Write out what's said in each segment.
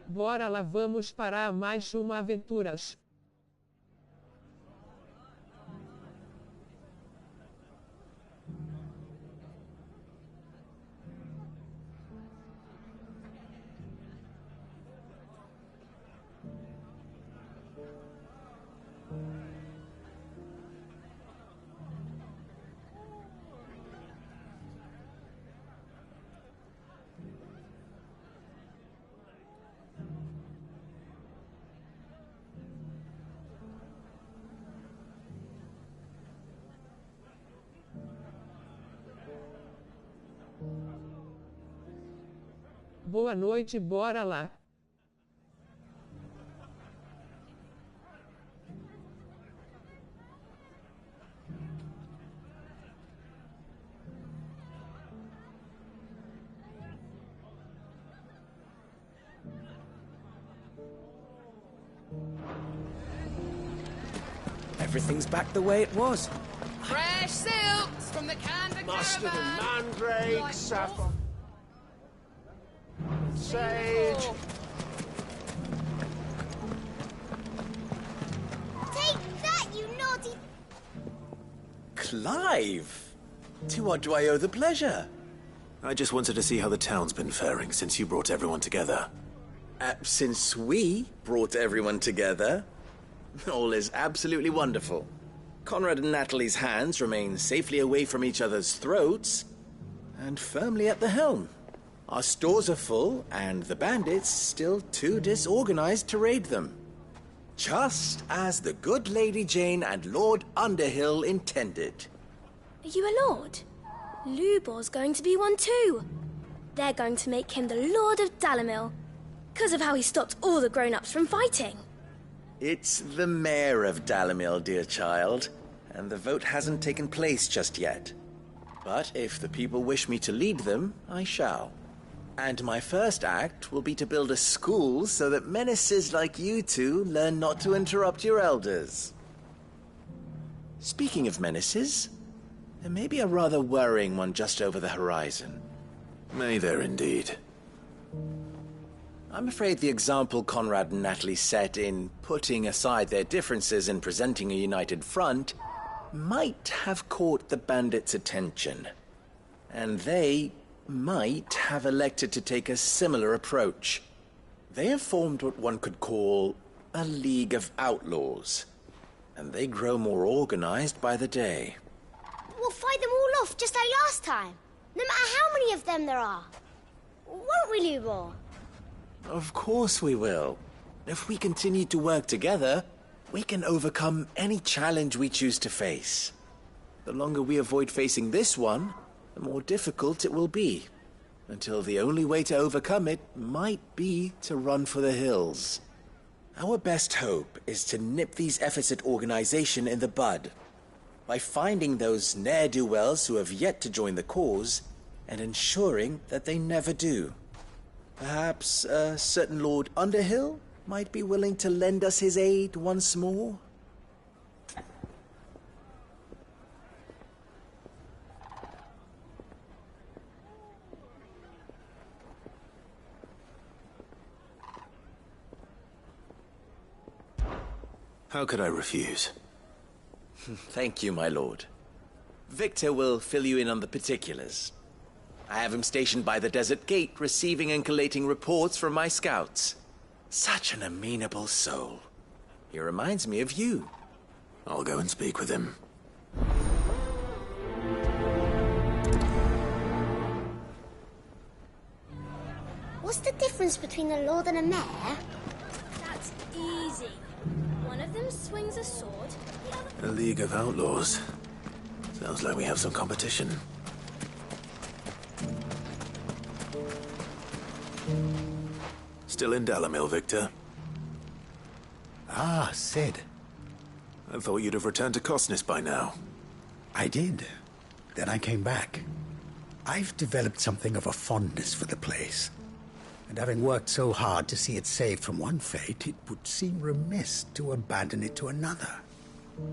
Bora lá, vamos para mais uma aventuras. Boa noite, bora lá. Everything's back the way it was. Fresh silks from the Canva Mustard and caravan. mandrake, Like saffron, sage. Take that, you naughty... Clive! To what do I owe the pleasure? I just wanted to see how the town's been faring since you brought everyone together. Since we brought everyone together, all is absolutely wonderful. Conrad and Natalie's hands remain safely away from each other's throats, and firmly at the helm. Our stores are full, and the bandits still too disorganized to raid them. Just as the good Lady Jane and Lord Underhill intended. Are you a lord? Lubor's going to be one too. They're going to make him the Lord of Dalimil, because of how he stopped all the grown-ups from fighting. It's the mayor of Dalimil, dear child, and the vote hasn't taken place just yet. But if the people wish me to lead them, I shall. And my first act will be to build a school so that menaces like you two learn not to interrupt your elders. Speaking of menaces, there may be a rather worrying one just over the horizon. May there indeed. I'm afraid the example Conrad and Natalie set in putting aside their differences and presenting a united front might have caught the bandits' attention. And they might have elected to take a similar approach. They have formed what one could call a league of outlaws. And they grow more organized by the day. We'll fight them all off just like last time. No matter how many of them there are. Won't we, Lubor? Of course we will. If we continue to work together, we can overcome any challenge we choose to face. The longer we avoid facing this one, the more difficult it will be. Until the only way to overcome it might be to run for the hills. Our best hope is to nip these efforts at organization in the bud. By finding those ne'er-do-wells who have yet to join the cause, and ensuring that they never do. Perhaps a certain Lord Underhill might be willing to lend us his aid once more? How could I refuse? Thank you, my lord. Victor will fill you in on the particulars. I have him stationed by the desert gate, receiving and collating reports from my scouts. Such an amenable soul. He reminds me of you. I'll go and speak with him. What's the difference between a lord and a mayor? That's easy. One of them swings a sword, the other... A league of outlaws. Sounds like we have some competition. Still in Dalamil, Victor? Ah, Sid. I thought you'd have returned to Cosnis by now. I did. Then I came back. I've developed something of a fondness for the place. And having worked so hard to see it saved from one fate, it would seem remiss to abandon it to another.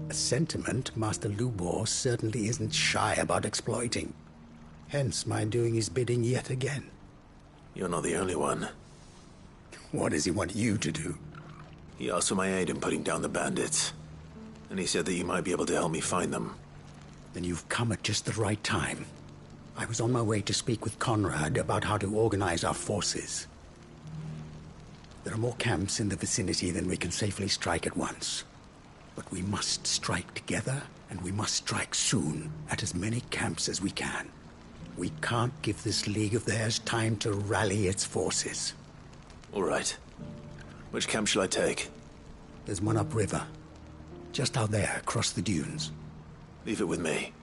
A sentiment Master Lubor certainly isn't shy about exploiting. Hence my doing his bidding yet again. You're not the only one. What does he want you to do? He asked for my aid in putting down the bandits. And he said that you might be able to help me find them. Then you've come at just the right time. I was on my way to speak with Conrad about how to organize our forces. There are more camps in the vicinity than we can safely strike at once. But we must strike together, and we must strike soon at as many camps as we can. We can't give this league of theirs time to rally its forces. All right. Which camp shall I take? There's one upriver. Just out there, across the dunes. Leave it with me.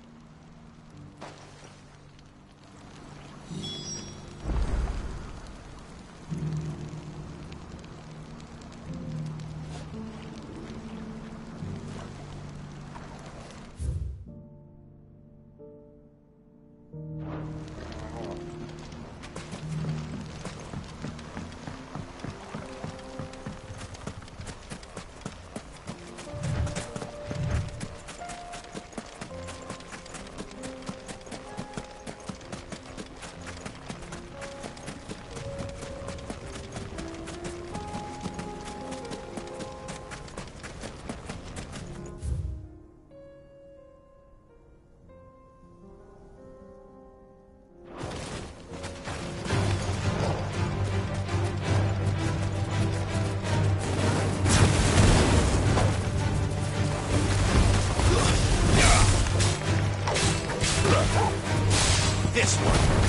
This one.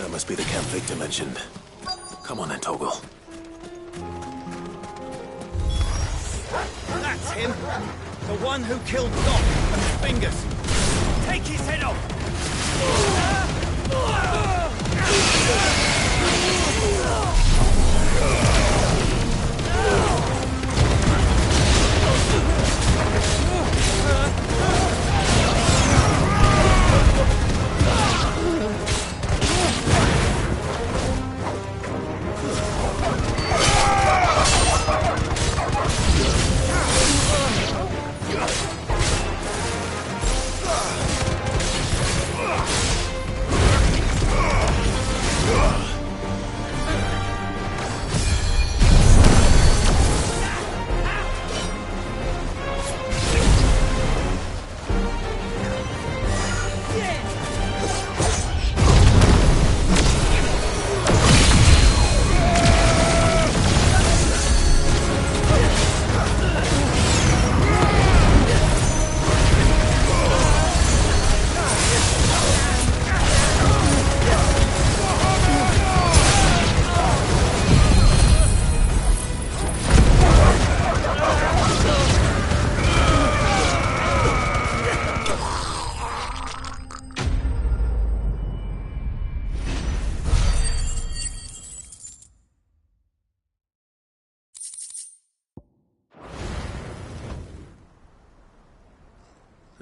That must be the camp Victor mentioned. Come on then, Toggle. That's him! The one who killed Doc and the Fingers! Take his head off!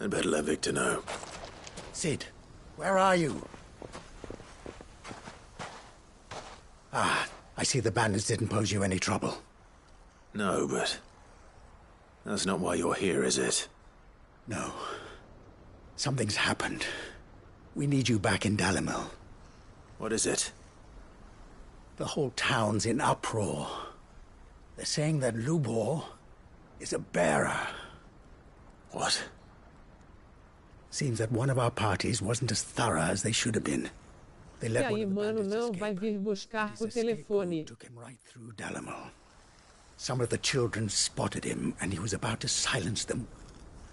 I'd better let Victor know. Sid, where are you? Ah, I see the bandits didn't pose you any trouble. No, but that's not why you're here, is it? No. Something's happened. We need you back in Dalimil. What is it? The whole town's in uproar. They're saying that Lubor is a bearer. What? Seems that one of our parties wasn't as thorough as they should have been. They E let one aí, of the mano, bandits não escape. vai vir buscar His por escape telefone. route took him right through Dalimil. Some of the children spotted him, and he was about to silence them.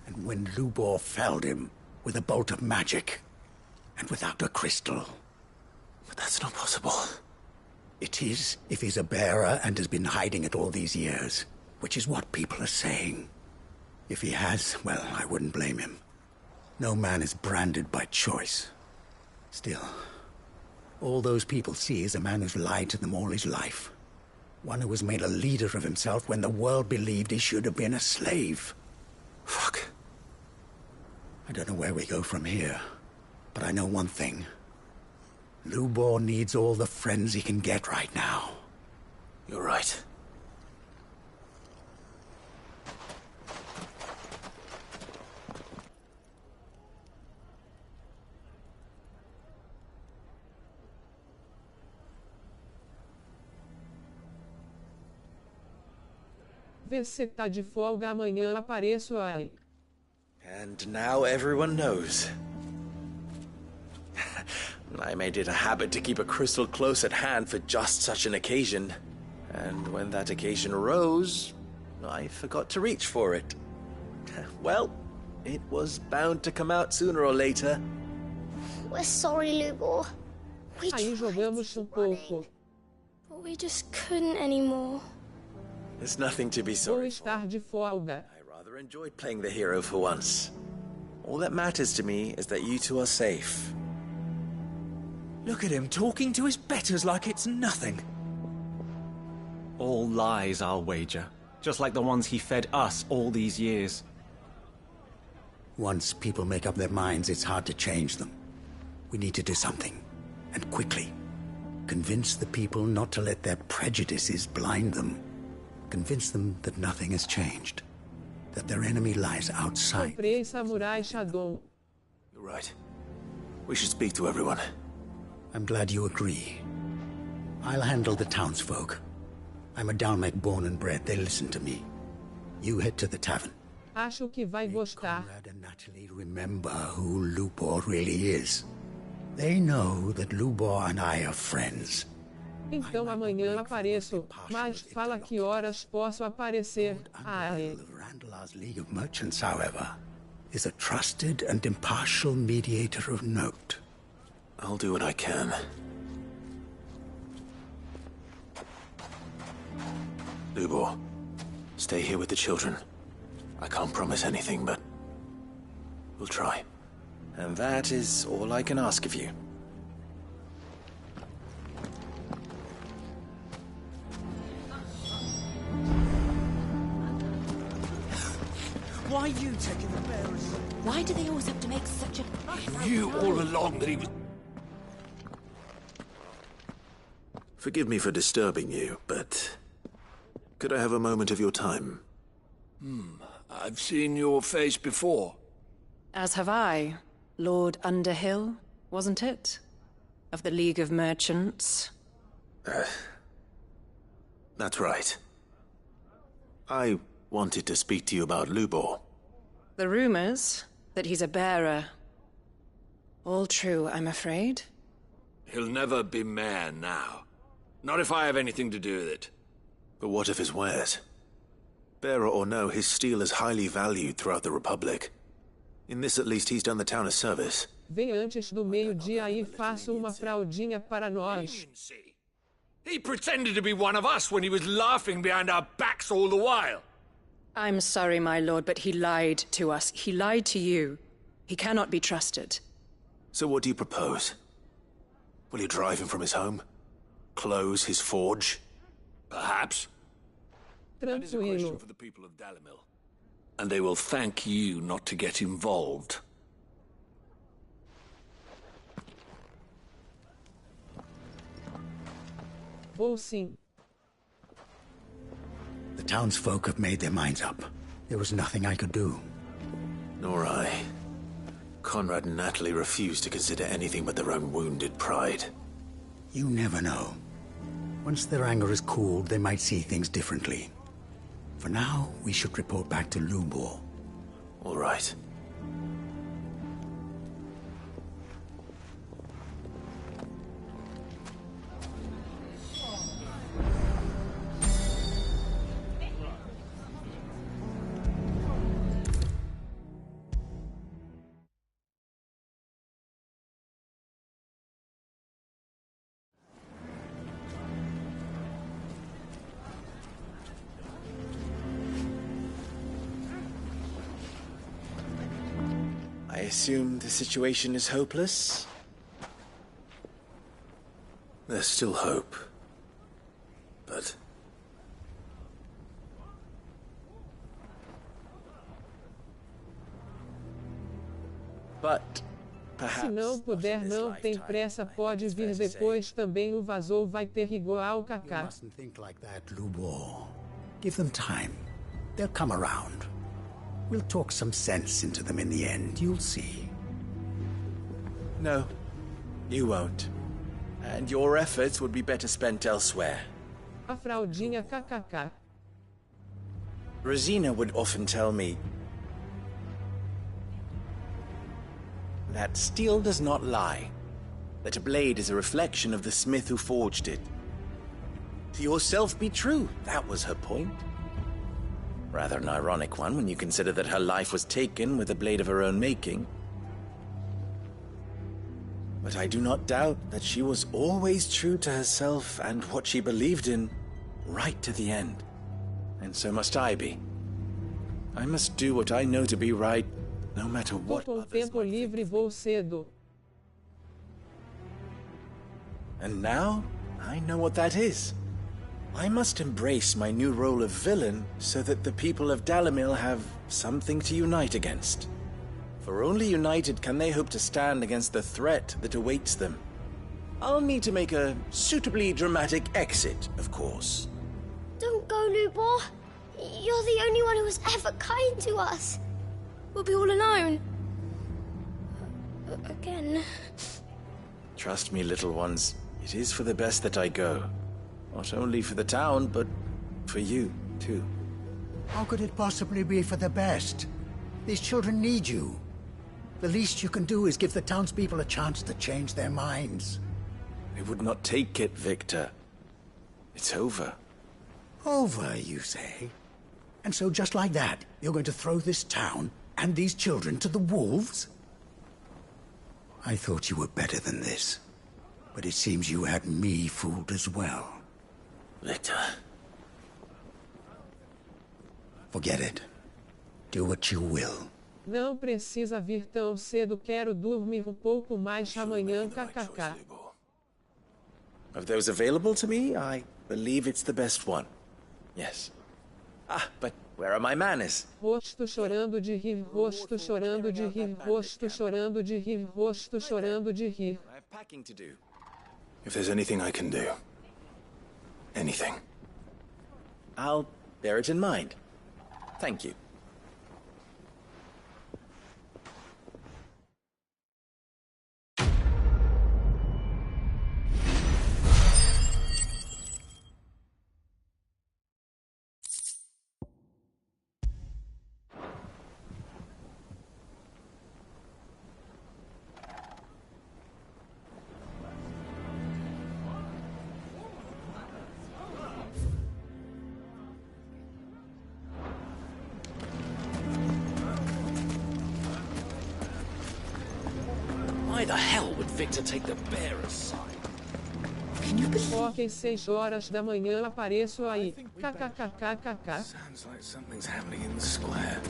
And when Lubor felled him with a bolt of magic, and without a crystal. But that's not possible. It is, if he's a bearer and has been hiding it all these years, which is what people are saying. If he has, well, I wouldn't blame him. No man is branded by choice. Still, all those people see is a man who's lied to them all his life. One who was made a leader of himself when the world believed he should have been a slave. Fuck. I don't know where we go from here, but I know one thing. Lubor needs all the friends he can get right now. You're right. Vê se tá de folga amanhã apareço aí. And now everyone knows. I made it a habit to keep a crystal close at hand for just such an occasion. And when that occasion arose, I forgot to reach for it. Well, it was bound to come out sooner or later. We're sorry, Lubor. We Aí tried jogamos to pouco. But we just couldn't anymore. There's nothing to be Vou sorry for. estar de folga. I rather enjoyed playing the hero for once. All that matters to me is that you two are safe. Look at him talking to his betters like it's nothing. All lies, I'll wager. Just like the ones he fed us all these years. Once people make up their minds, it's hard to change them. We need to do something, and quickly. Convince the people not to let their prejudices blind them. Convince them that nothing has changed. That their enemy lies outside. Comprei Samurai Shodown. You're right. We should speak to everyone. I'm glad you agree. I'll handle the townsfolk. I'm a Dalmec born and bred. They listen to me. You head to the tavern. Acho que vai gostar. Conrad and Natalie remember who Lubor really is. They know that Lubor and I are friends. Então amanhã apareço, mas fala que horas posso aparecer. Ai. The Randalar's League of Merchants, however, is a trusted and impartial mediator of note. I'll do what I can. Lubor, stay here with the children. I can't promise anything, but we'll try. And that is all I can ask of you. Why are you taking the bearers? Why do they always have to make such a fuss? You all along that he was... Forgive me for disturbing you, but... could I have a moment of your time? I've seen your face before. As have I. Lord Underhill, wasn't it? Of the League of Merchants. That's right. I wanted to speak to you about Lubor. The rumors that he's a bearer. All true, I'm afraid. He'll never be mayor now. Not if I have anything to do with it. But what of his wares? Bearer or no, his steel is highly valued throughout the Republic. In this, at least, he's done the town a service. Vem antes do meio-dia e faço uma fraldinha para nós. He pretended to be one of us when he was laughing behind our backs all the while. I'm sorry, my lord, but he lied to us. He lied to you. He cannot be trusted. So what do you propose? Will you drive him from his home? Close his forge? Perhaps. That is a question Tranquilo. for the people of Dalimil. And they will thank you not to get involved. Vou sim. The townsfolk have made their minds up. There was nothing I could do. Nor I. Conrad and Natalie refused to consider anything but their own wounded pride. You never know. Once their anger is cooled, they might see things differently. For now, we should report back to Lubor. All right. I assume the situation is hopeless? There's still hope. But... perhaps... Se não puder, não tem pressa, pode vir depois também. O vazou vai ter igual You Kaká. mustn't think like that, Lubor. Give them time. They'll come around. We'll talk some sense into them in the end, you'll see. No, you won't. And your efforts would be better spent elsewhere. A fraldinha kkk. Rosina would often tell me that steel does not lie, that a blade is a reflection of the smith who forged it. To yourself be true, that was her point. Rather an ironic one when you consider that her life was taken with a blade of her own making. But I do not doubt that she was always true to herself and what she believed in, right to the end. And so must I be. I must do what I know to be right, no matter Tô what com others tempo might livre, think. vou cedo. And now, I know what that is. I must embrace my new role of villain so that the people of Dalimil have something to unite against. For only united can they hope to stand against the threat that awaits them. I'll need to make a suitably dramatic exit, of course. Don't go, Lubor. You're the only one who was ever kind to us. We'll be all alone. Again. Trust me, little ones, it is for the best that I go. Not only for the town, but for you, too. How could it possibly be for the best? These children need you. The least you can do is give the townspeople a chance to change their minds. I would not take it, Victor. It's over. Over, you say? And so just like that, you're going to throw this town and these children to the wolves? I thought you were better than this. But it seems you had me fooled as well. Victor. Forget it. Do what you will. Não precisa vir tão cedo, quero dormir pouco mais amanhã kkk. Of those available to me, I believe it's the best one. Yes. Ah, but where are my manners? Rosto chorando de rir, rosto chorando de rir, rosto chorando de rir, rosto chorando de rir. I have packing to do. If there's anything I can do. Anything. I'll bear it in mind. Thank you. Why the hell would Victor take the bearer's side? Ok, 6 horas da manhã apareço aí. Kkkkk. Sounds like something's happening in the square.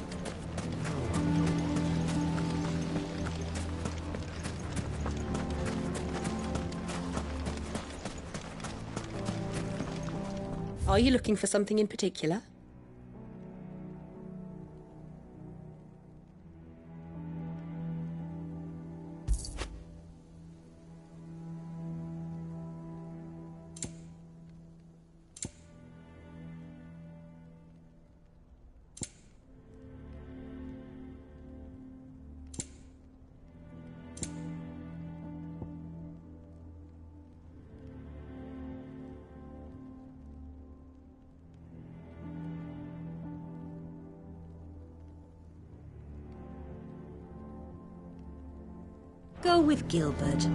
Are you looking for something in particular? Go with Gilbert.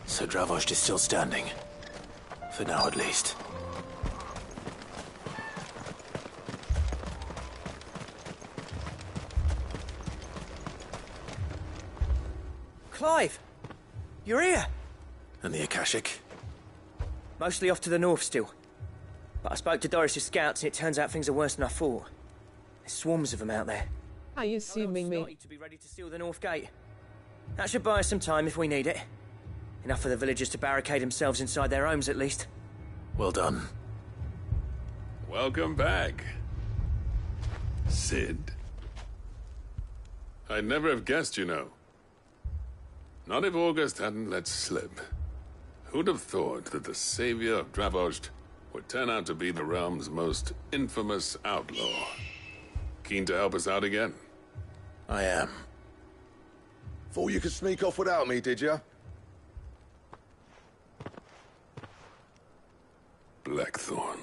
So Dravost is still standing. For now, at least. Clive! You're here! And the Akashic? Mostly off to the north still. But I spoke to Doris's scouts and it turns out things are worse than I thought. There's swarms of them out there. Are you assuming me? To be ready to seal the north gate. That should buy us some time if we need it. Enough for the villagers to barricade themselves inside their homes, at least. Well done. Welcome back, Sid. I'd never have guessed, you know. Not if August hadn't let slip. Who'd have thought that the savior of Dravost would turn out to be the realm's most infamous outlaw? Keen to help us out again? I am. Thought you could sneak off without me, did you? Blackthorn.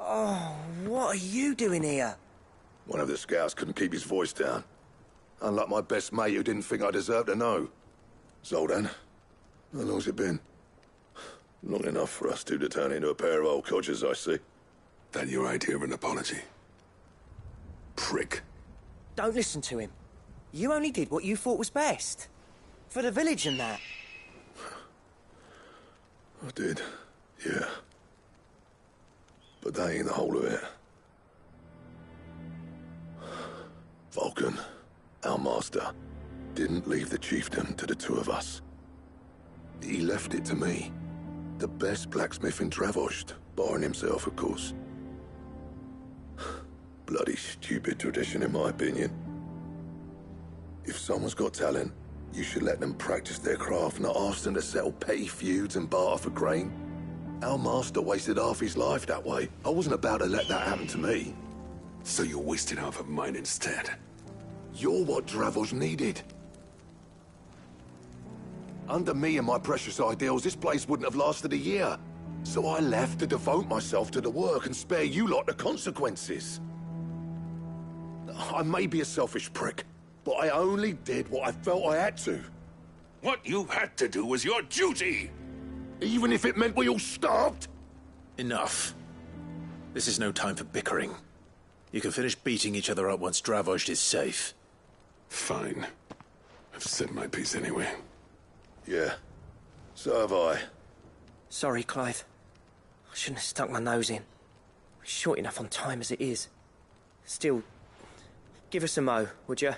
Oh, what are you doing here? One of the scouts couldn't keep his voice down. Unlike my best mate who didn't think I deserved to know. Zoldan, how long's it been? Long enough for us two to turn into a pair of old codgers, I see. That your idea of an apology? Prick. Don't listen to him. You only did what you thought was best. For the village and that. I did, yeah. But that ain't the whole of it. Vulcan, our master, didn't leave the chiefdom to the two of us. He left it to me. The best blacksmith in Dravost, barring himself, of course. Bloody stupid tradition, in my opinion. If someone's got talent, you should let them practice their craft, not ask them to settle petty feuds and barter for grain. Our master wasted half his life that way. I wasn't about to let that happen to me. So you wasted half of mine instead? You're what Dravost needed. Under me and my precious ideals, this place wouldn't have lasted a year. So I left to devote myself to the work and spare you lot the consequences. I may be a selfish prick, but I only did what I felt I had to. What you had to do was your duty! Even if it meant we all starved? Enough. This is no time for bickering. You can finish beating each other up once Dravost is safe. Fine. I've said my piece anyway. Yeah, so have I. Sorry, Clive. I shouldn't have stuck my nose in. We're short enough on time as it is. Still, give us a mo, would you?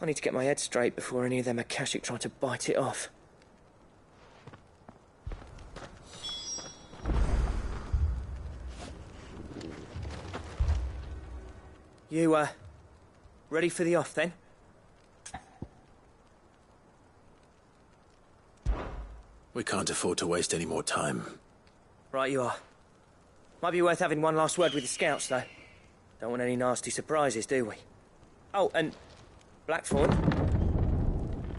I need to get my head straight before any of them Akashic try to bite it off. You, ready for the off, then? We can't afford to waste any more time. Right you are. Might be worth having one last word with the scouts, though. Don't want any nasty surprises, do we? Oh, and Blackthorn,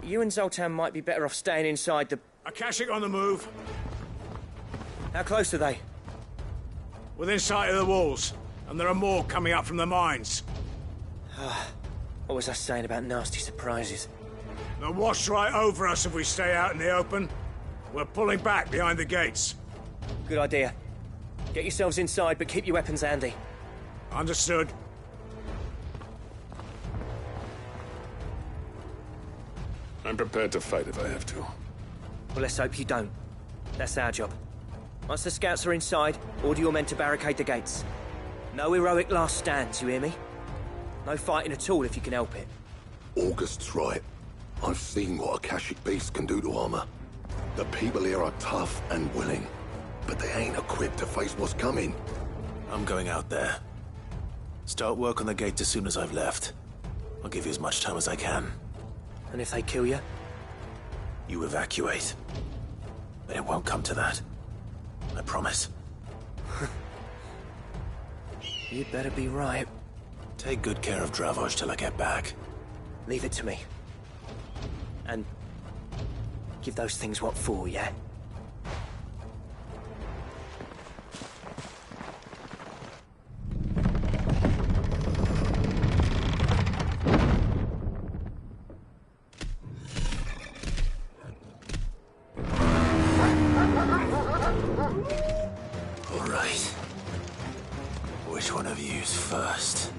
you and Zoltan might be better off staying inside the... Akashic on the move. How close are they? Within sight of the walls, and there are more coming up from the mines. What was I saying about nasty surprises? They'll wash right over us if we stay out in the open. We're pulling back behind the gates. Good idea. Get yourselves inside, but keep your weapons handy. Understood. I'm prepared to fight if I have to. Well, let's hope you don't. That's our job. Once the scouts are inside, order your men to barricade the gates. No heroic last stands, you hear me? No fighting at all if you can help it. August's right. I've seen what Akashic beasts can do to armor. The people here are tough and willing, but they ain't equipped to face what's coming. I'm going out there. Start work on the gate as soon as I've left. I'll give you as much time as I can. And if they kill you? You evacuate. But it won't come to that. I promise. You'd better be right. Take good care of Dravoj till I get back. Leave it to me. And give those things what for, yeah? All right. Which one of you's first?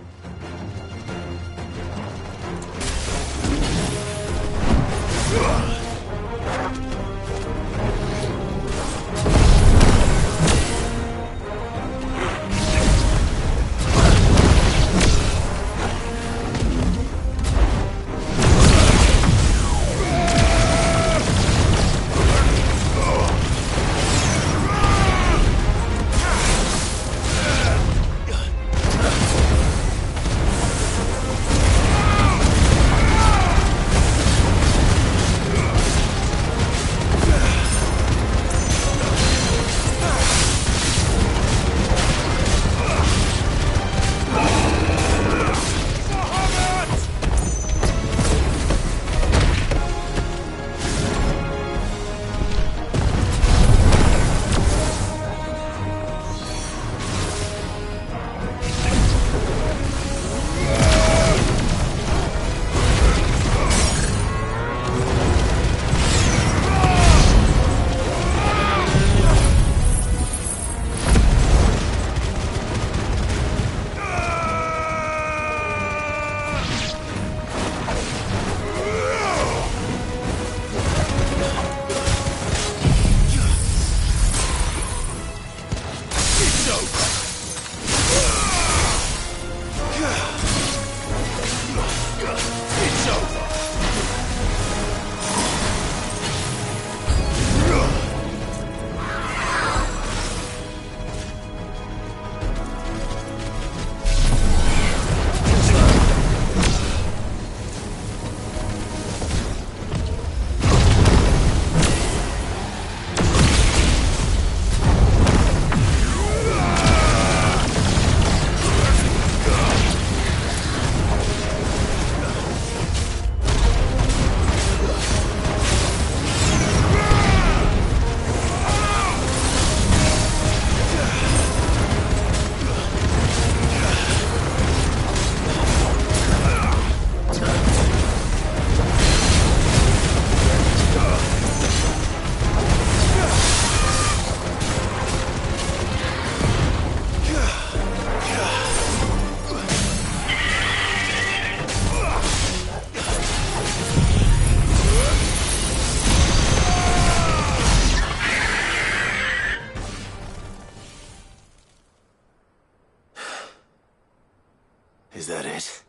Is that it?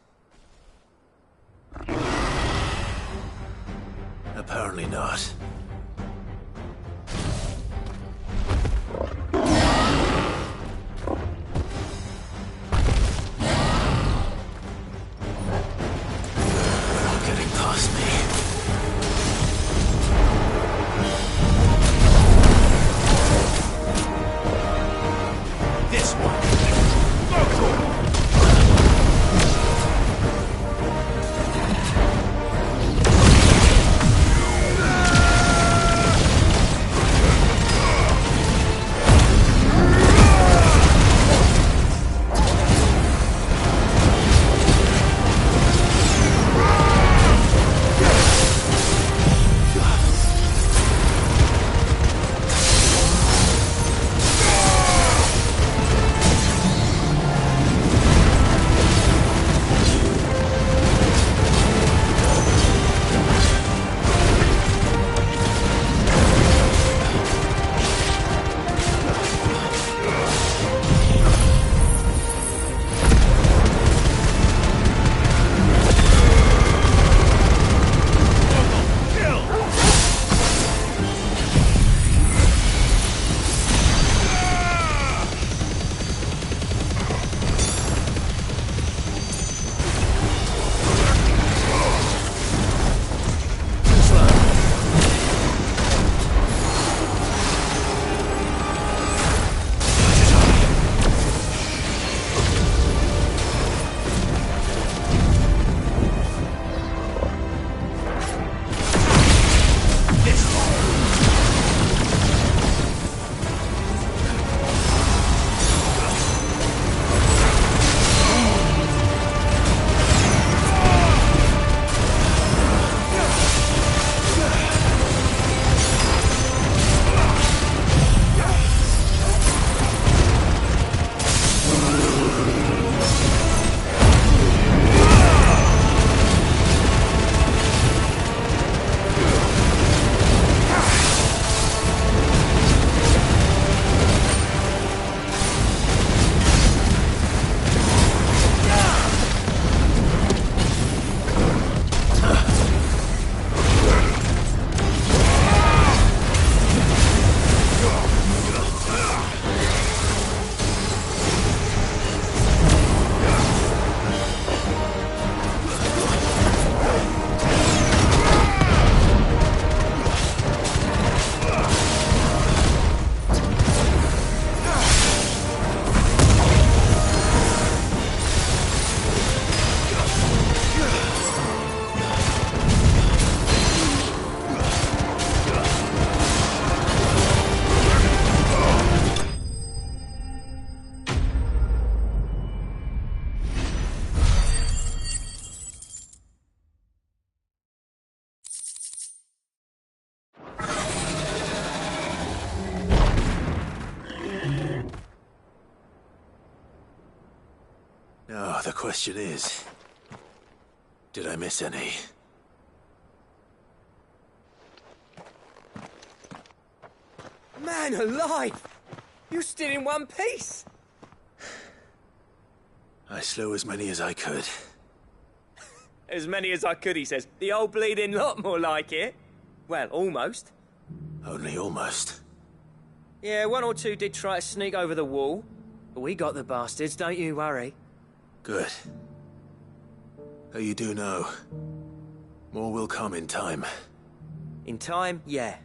Apparently not. They're not getting past me. This one. Go! question is, did I miss any? Man alive! You're still in one piece! I slew as many as I could. As many as I could, he says. The old bleeding lot, more like it. Well, almost. Only almost. Yeah, one or two did try to sneak over the wall. But we got the bastards, don't you worry. Good. Though you do know, more will come in time. In time, yeah.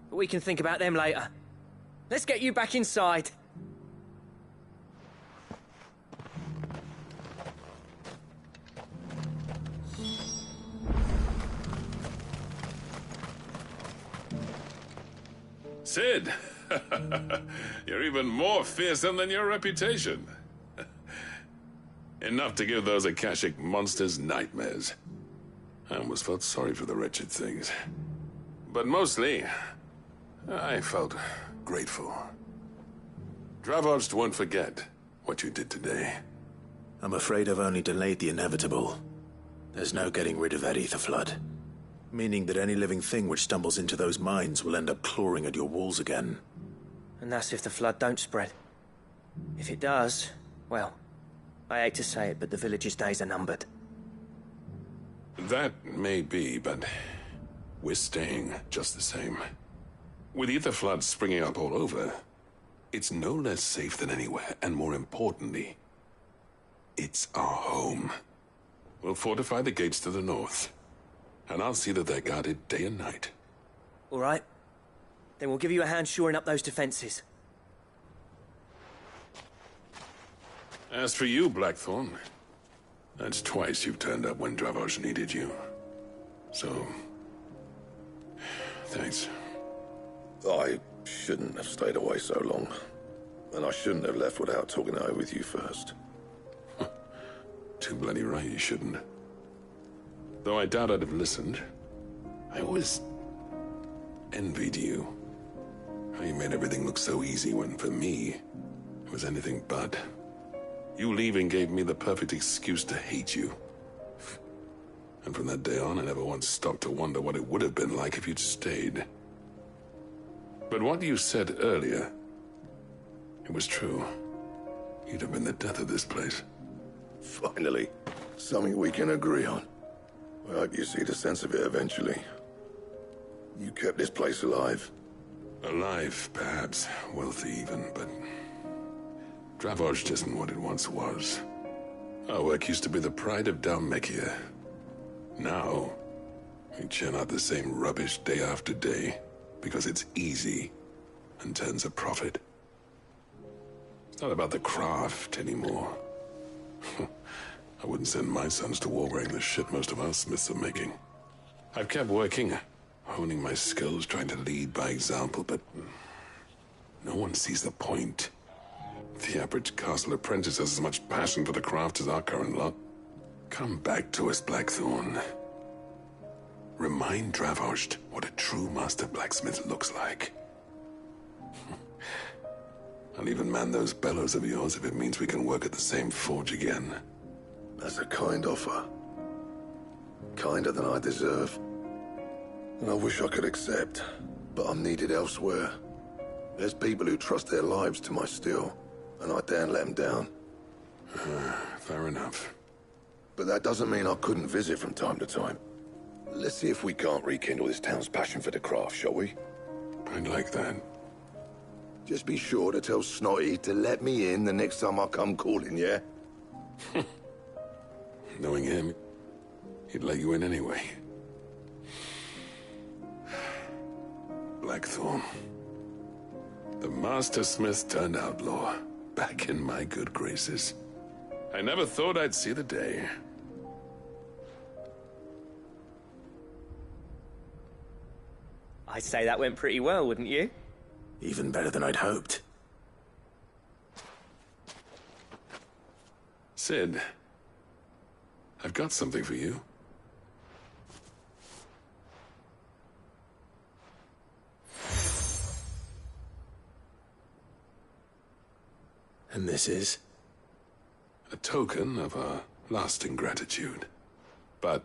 But we can think about them later. Let's get you back inside. Sid! You're even more fearsome than your reputation. Enough to give those Akashic monsters nightmares. I almost felt sorry for the wretched things. But mostly, I felt grateful. Dravoged won't forget what you did today. I'm afraid I've only delayed the inevitable. There's no getting rid of that ether flood. Meaning that any living thing which stumbles into those mines will end up clawing at your walls again. And that's if the flood don't spread. If it does, well, I hate to say it, but the village's days are numbered. That may be, but we're staying just the same. With ether floods springing up all over, it's no less safe than anywhere, and more importantly, it's our home. We'll fortify the gates to the north, and I'll see that they're guarded day and night. All right. Then we'll give you a hand shoring up those defenses. As for you, Blackthorn, that's twice you've turned up when Dravos needed you. So, thanks. I shouldn't have stayed away so long. And I shouldn't have left without talking it over with you first. Too bloody right you shouldn't. Though I doubt I'd have listened. I always envied you. How you made everything look so easy when, for me, it was anything but. You leaving gave me the perfect excuse to hate you. And from that day on, I never once stopped to wonder what it would have been like if you'd stayed. But what you said earlier, it was true. You'd have been the death of this place. Finally, something we can agree on. I hope you see the sense of it eventually. You kept this place alive. Alive, perhaps. Wealthy even, but Dravoj isn't what it once was. Our work used to be the pride of Dalmekia. Now, we churn out the same rubbish day after day because it's easy and turns a profit. It's not about the craft anymore. I wouldn't send my sons to war wearing the shit most of our smiths are making. I've kept working, honing my skills, trying to lead by example, but no one sees the point. The average castle apprentice has as much passion for the craft as our current lot. Come back to us, Blackthorn. Remind Dravosht what a true master blacksmith looks like. I'll even man those bellows of yours if it means we can work at the same forge again. That's a kind offer. Kinder than I deserve. And I wish I could accept, but I'm needed elsewhere. There's people who trust their lives to my steel, and I daren't let them down. Fair enough. But that doesn't mean I couldn't visit from time to time. Let's see if we can't rekindle this town's passion for the craft, shall we? I'd like that. Just be sure to tell Snotty to let me in the next time I come calling, yeah? Knowing him, he'd let you in anyway. Blackthorn. The Master Smith turned outlaw, back in my good graces. I never thought I'd see the day. I'd say that went pretty well, wouldn't you? Even better than I'd hoped. Sid, I've got something for you. And this is? A token of our lasting gratitude. But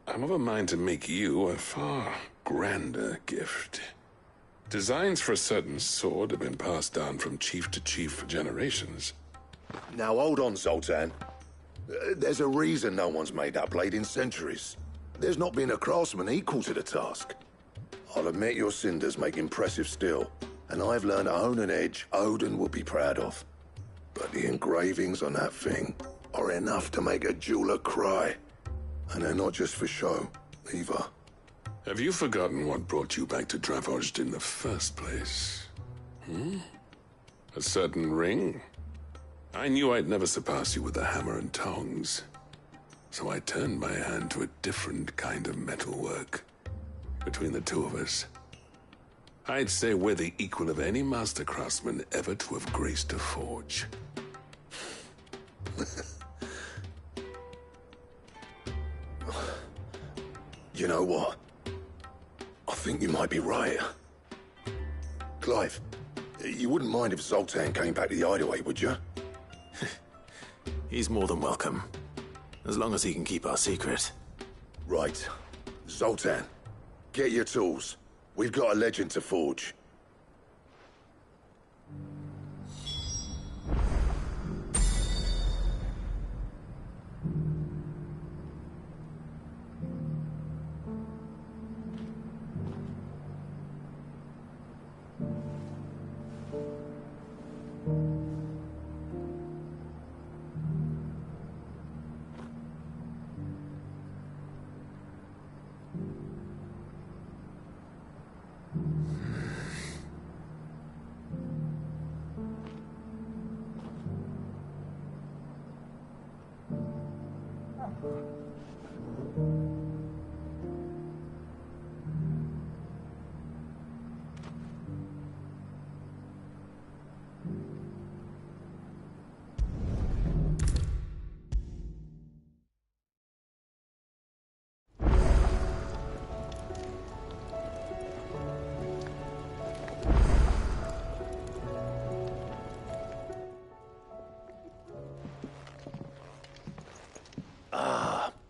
I'm of a mind to make you a far grander gift. Designs for a certain sword have been passed down from chief to chief for generations. Now hold on, Zoltan. There's a reason no one's made that blade in centuries. There's not been a craftsman equal to the task. I'll admit your cinders make impressive steel, and I've learned to own an edge Odin will be proud of. But the engravings on that thing are enough to make a jeweler cry. And they're not just for show, either. Have you forgotten what brought you back to Dravojd in the first place? A certain ring? I knew I'd never surpass you with the hammer and tongs. So I turned my hand to a different kind of metalwork. Between the two of us, I'd say we're the equal of any master craftsman ever to have graced a forge. You know what? I think you might be right. Clive, you wouldn't mind if Zoltan came back to the Hideaway, would you? He's more than welcome. As long as he can keep our secret. Right. Zoltan, get your tools. We've got a legend to forge.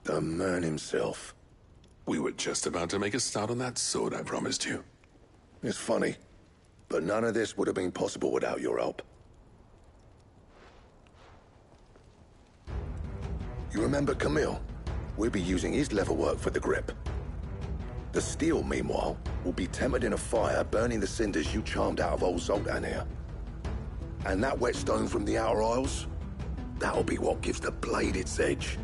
The man himself. We were just about to make a start on that sword I promised you. It's funny, but none of this would have been possible without your help. You remember Camille? We'll be using his leatherwork for the grip. The steel, meanwhile, will be tempered in a fire, burning the cinders you charmed out of old Zoltan here. And that whetstone from the Outer Isles, that'll be what gives the blade its edge.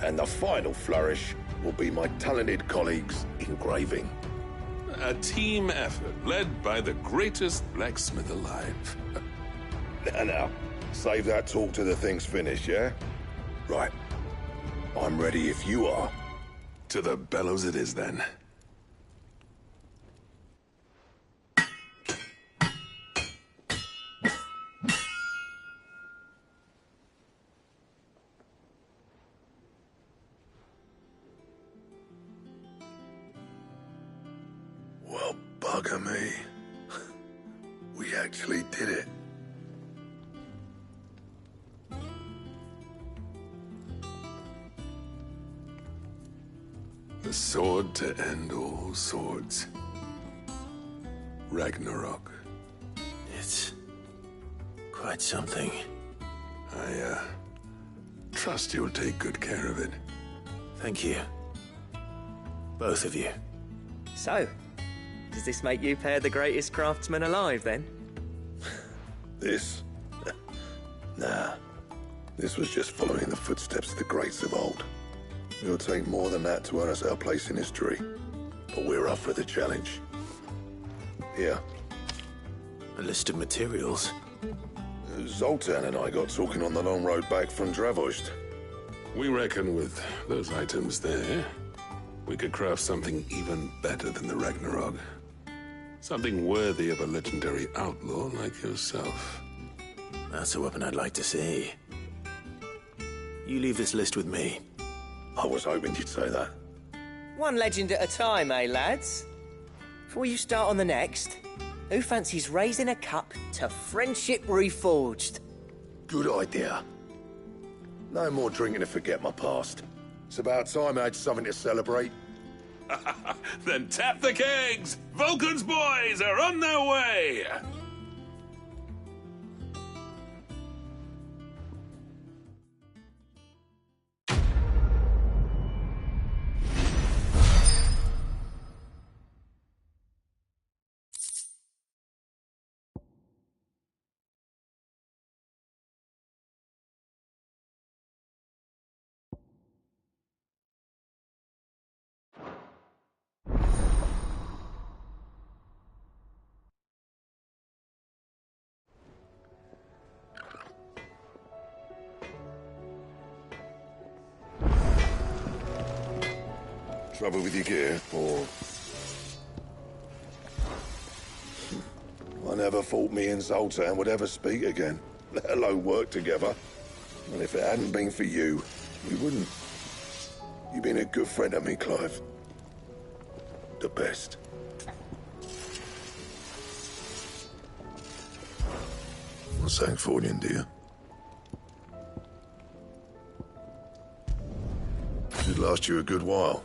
And the final flourish will be my talented colleagues' engraving. A team effort led by the greatest blacksmith alive. Now, save that talk till the thing's finished, yeah? Right. I'm ready if you are. To the bellows it is, then. Well, bugger me. We actually did it. The sword to end all swords. Ragnarok. It's quite something. I trust you'll take good care of it. Thank you. Both of you. So, does this make you pair the greatest craftsman alive, then? This? Nah. This was just following the footsteps of the greats of old. It'll take more than that to earn us our place in history. But we're up for the challenge. Here. A list of materials. Zoltan and I got talking on the long road back from Dravojd. We reckon with those items there, we could craft something even better than the Ragnarok. Something worthy of a legendary outlaw like yourself. That's a weapon I'd like to see. You leave this list with me. I was hoping you'd say that. One legend at a time, eh, lads? Before you start on the next, who fancies raising a cup to friendship reforged? Good idea. No more drinking to forget my past. It's about time I had something to celebrate. Then tap the kegs! Vulcan's boys are on their way! Trouble with your gear, or... I never thought me and Zoltan would ever speak again, let alone work together. And if it hadn't been for you, we wouldn't. You've been a good friend to me, Clive. The best. What's St. Fordian, dear? Should last you a good while.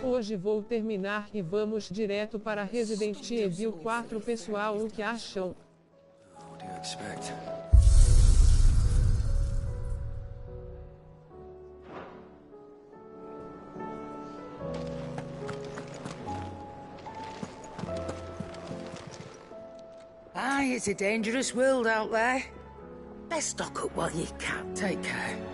Hoje vou terminar e vamos direto para Resident Evil 4. Pessoal, o que acham? What do you expect? Aye, it's a dangerous world out there. Best stock up while you can. Take care.